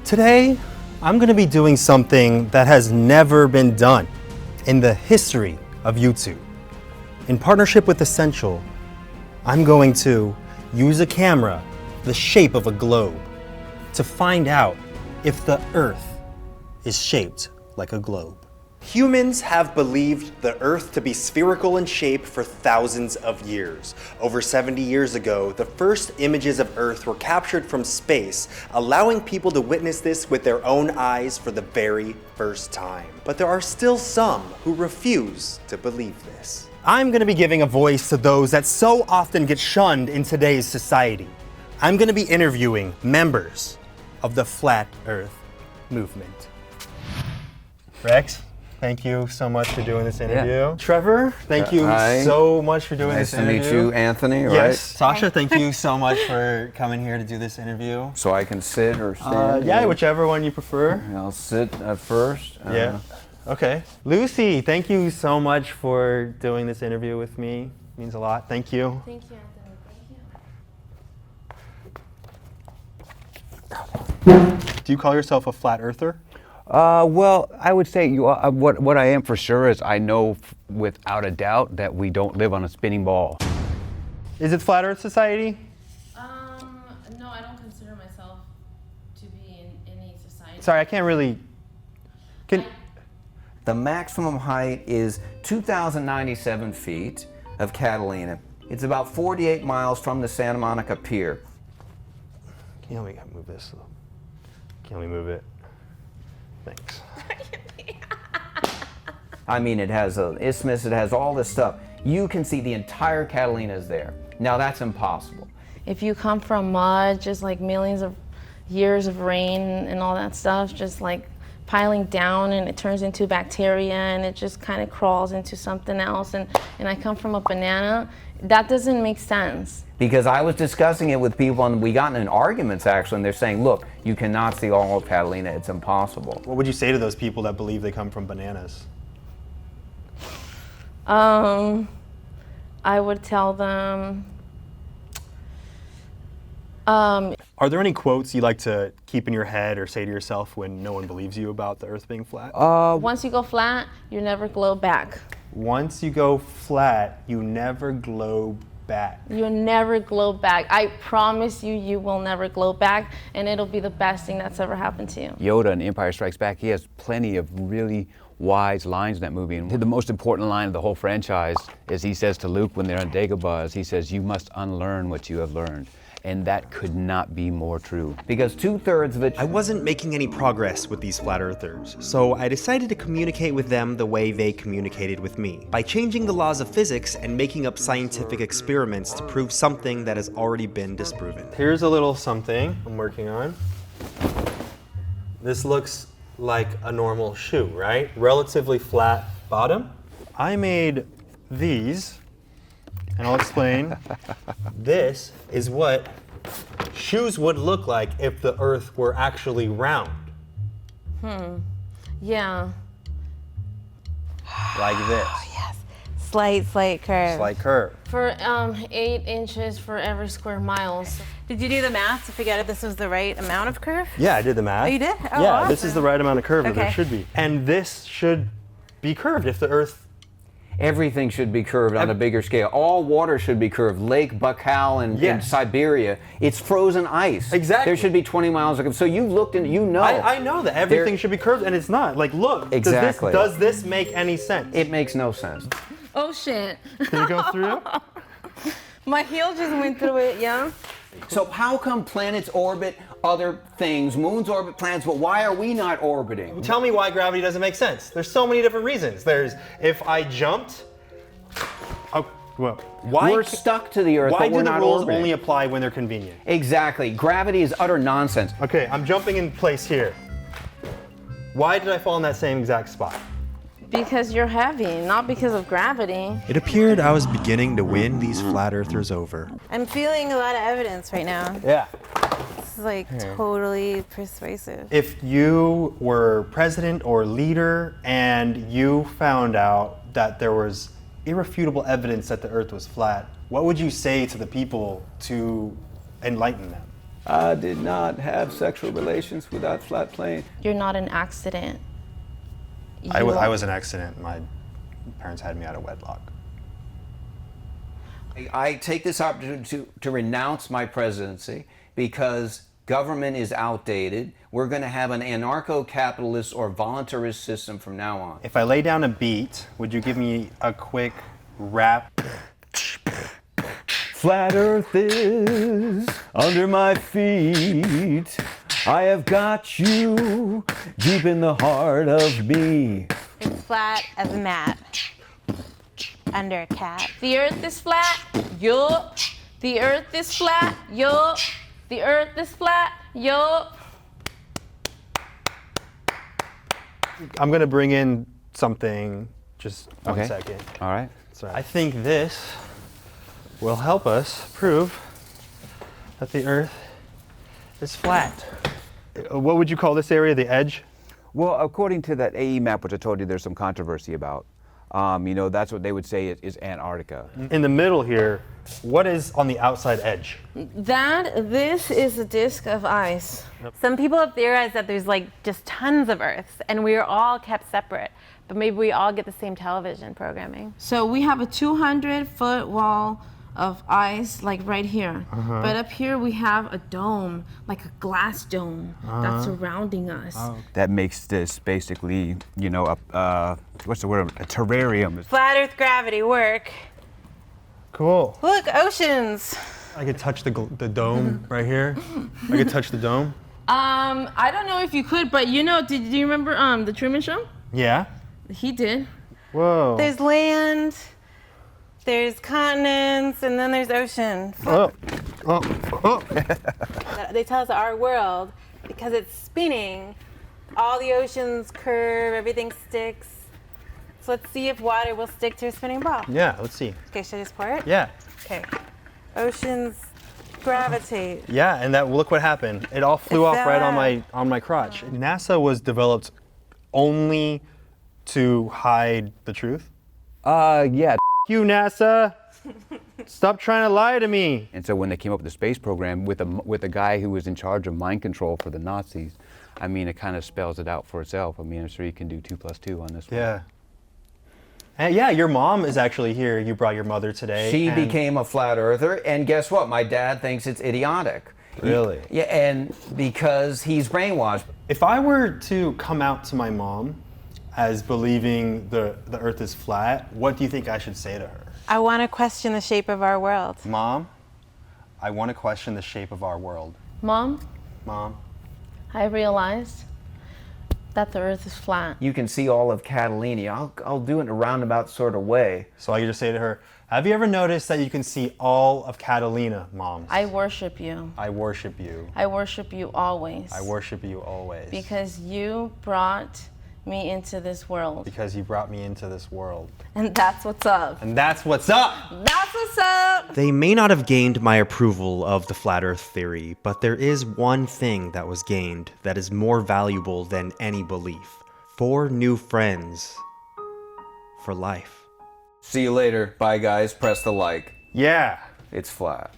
Today, I'm going to be doing something that has never been done in the history of YouTube. In partnership with Essential, I'm going to use a camera the shape of a globe to find out if the Earth is shaped like a globe. Humans have believed the Earth to be spherical in shape for thousands of years. Over 70 years ago, the first images of Earth were captured from space, allowing people to witness this with their own eyes for the very first time. But there are still some who refuse to believe this. I'm going to be giving a voice to those that so often get shunned in today's society. I'm going to be interviewing members of the Flat Earth movement. Rex, thank you so much for doing this interview. Yeah. Trevor, thank you so much for doing this interview. Nice to meet you, Anthony, right? Yes. Sasha, thank you so much for coming here to do this interview. So I can sit or stand? Yeah, whichever one you prefer. I'll sit at first. Yeah. Okay. Lucy, thank you so much for doing this interview with me. It means a lot. Thank you. Thank you, Anthony. Thank you. Do you call yourself a flat earther? Well, I would say what I am for sure is I know without a doubt that we don't live on a spinning ball. Is it Flat Earth Society? No, I don't consider myself to be in any society. Sorry, I can't really. The maximum height is 2,097 feet of Catalina. It's about 48 miles from the Santa Monica Pier. Can you help me move this? Can we move it? Thanks. I mean, it has an isthmus, it has all this stuff. You can see the entire Catalina is there. Now that's impossible. If you come from mud, just like millions of years of rain and all that stuff, just like piling down and it turns into bacteria and it just kind of crawls into something else. And I come from a banana, that doesn't make sense. Because I was discussing it with people and we got in arguments actually, and they're saying, look, you cannot see all of Catalina, it's impossible. What would you say to those people that believe they come from bananas? I would tell them, are there any quotes you like to keep in your head or say to yourself when no one believes you about the Earth being flat? once you go flat, you never glow back. Once you go flat, you never glow back. You'll never glow back. I promise you, you will never glow back, and it'll be the best thing that's ever happened to you. Yoda in Empire Strikes Back, he has plenty of really wise lines in that movie. And the most important line of the whole franchise is he says to Luke when they're on Dagobah, he says, "You must unlearn what you have learned." And that could not be more true. Because 2/3 of it... I wasn't making any progress with these flat earthers, so I decided to communicate with them the way they communicated with me, by changing the laws of physics and making up scientific experiments to prove something that has already been disproven. Here's a little something I'm working on. This looks like a normal shoe, right? Relatively flat bottom. I made these, and I'll explain. This is what shoes would look like if the Earth were actually round. Yeah. Like this. Yes. Slight curve. Slight curve. For 8 inches for every square mile. Did you do the math to figure out if this was the right amount of curve? Yeah, I did the math. Oh, you did? Oh, yeah, awesome. This is the right amount of curve that there Okay. should be. And this should be curved if the Earth... Everything should be curved on a bigger scale. All water should be curved. Lake Baikal in Siberia, it's frozen ice. Exactly. There should be 20 miles of... So you've looked and you know. I know that everything should be curved, and it's not. Like, look. Exactly. Does this make any sense? It makes no sense. Oh shit. Can you go through? My heel just went through it, yeah? So how come planets orbit other things, moons orbit planets, but why are we not orbiting? Tell me why gravity doesn't make sense. There's so many different reasons. There's, if I jumped, why We're stuck to the Earth, why but we're do the not rules orbiting. only apply when they're convenient? Exactly. Gravity is utter nonsense. Okay, I'm jumping in place here. Why did I fall in that same exact spot? Because you're heavy, not because of gravity. It appeared I was beginning to win these flat earthers over. I'm feeling a lot of evidence right now. Yeah. This is like totally persuasive. If you were president or leader and you found out that there was irrefutable evidence that the Earth was flat, what would you say to the people to enlighten them? I did not have sexual relations with that flat plane. You're not an accident. I was an accident. My parents had me out of wedlock. I take this opportunity to renounce my presidency because government is outdated. We're going to have an anarcho-capitalist or voluntarist system from now on. If I lay down a beat, would you give me a quick rap? Flat Earth is under my feet. I have got you deep in the heart of me. It's flat as a mat under a cat. The earth is flat, yup. The earth is flat, yup. The earth is flat, yup. I'm gonna bring in something, just one Okay. second. All right. Sorry. I think this will help us prove that the earth is flat. What would you call this area, the edge? Well, according to that AE map, which I told you there's some controversy about, that's what they would say is Antarctica. In the middle here, what is on the outside edge? This is a disk of ice. Some people have theorized that there's like just tons of Earths and we are all kept separate, but maybe we all get the same television programming. So we have a 200-foot wall of ice, like right here. But up here we have a dome, like a glass dome that's surrounding us. That makes this basically, what's the word? A terrarium. Flat Earth gravity work. Cool. Look, oceans. I could touch the dome right here. I could touch the dome. I don't know if you could, but do you remember the Truman Show? Yeah. He did. Whoa. There's land, there's continents, and then there's ocean. Oh. They tell us our world, because it's spinning, all the oceans curve, everything sticks. So let's see if water will stick to a spinning ball. Yeah, let's see. Okay, should I just pour it? Yeah. Okay. Oceans gravitate. Yeah, and look what happened. It all flew It's off right that. on my crotch. NASA was developed only to hide the truth. Yeah. You, NASA. Stop trying to lie to me. And so when they came up with the space program with a guy who was in charge of mind control for the Nazis, it kind of spells it out for itself. I'm sure you can do 2 + 2 on this one. Yeah. And yeah, your mom is actually here. You brought your mother today. She and- became a flat earther, and guess what? My dad thinks it's idiotic. Really? Yeah, and because he's brainwashed. If I were to come out to my mom as believing the earth is flat, what do you think I should say to her? I want to question the shape of our world. Mom, I want to question the shape of our world. Mom, Mom. I realized that the earth is flat. You can see all of Catalina. I'll do it in a roundabout sort of way. So I could just say to her, have you ever noticed that you can see all of Catalina, Mom? I worship you. I worship you. I worship you always. I worship you always. Because you brought me into this world. Because you brought me into this world. And that's what's up. And that's what's up! That's what's up! They may not have gained my approval of the flat earth theory, but there is one thing that was gained that is more valuable than any belief. 4 new friends for life. See you later. Bye, guys. Press the like. Yeah. It's flat.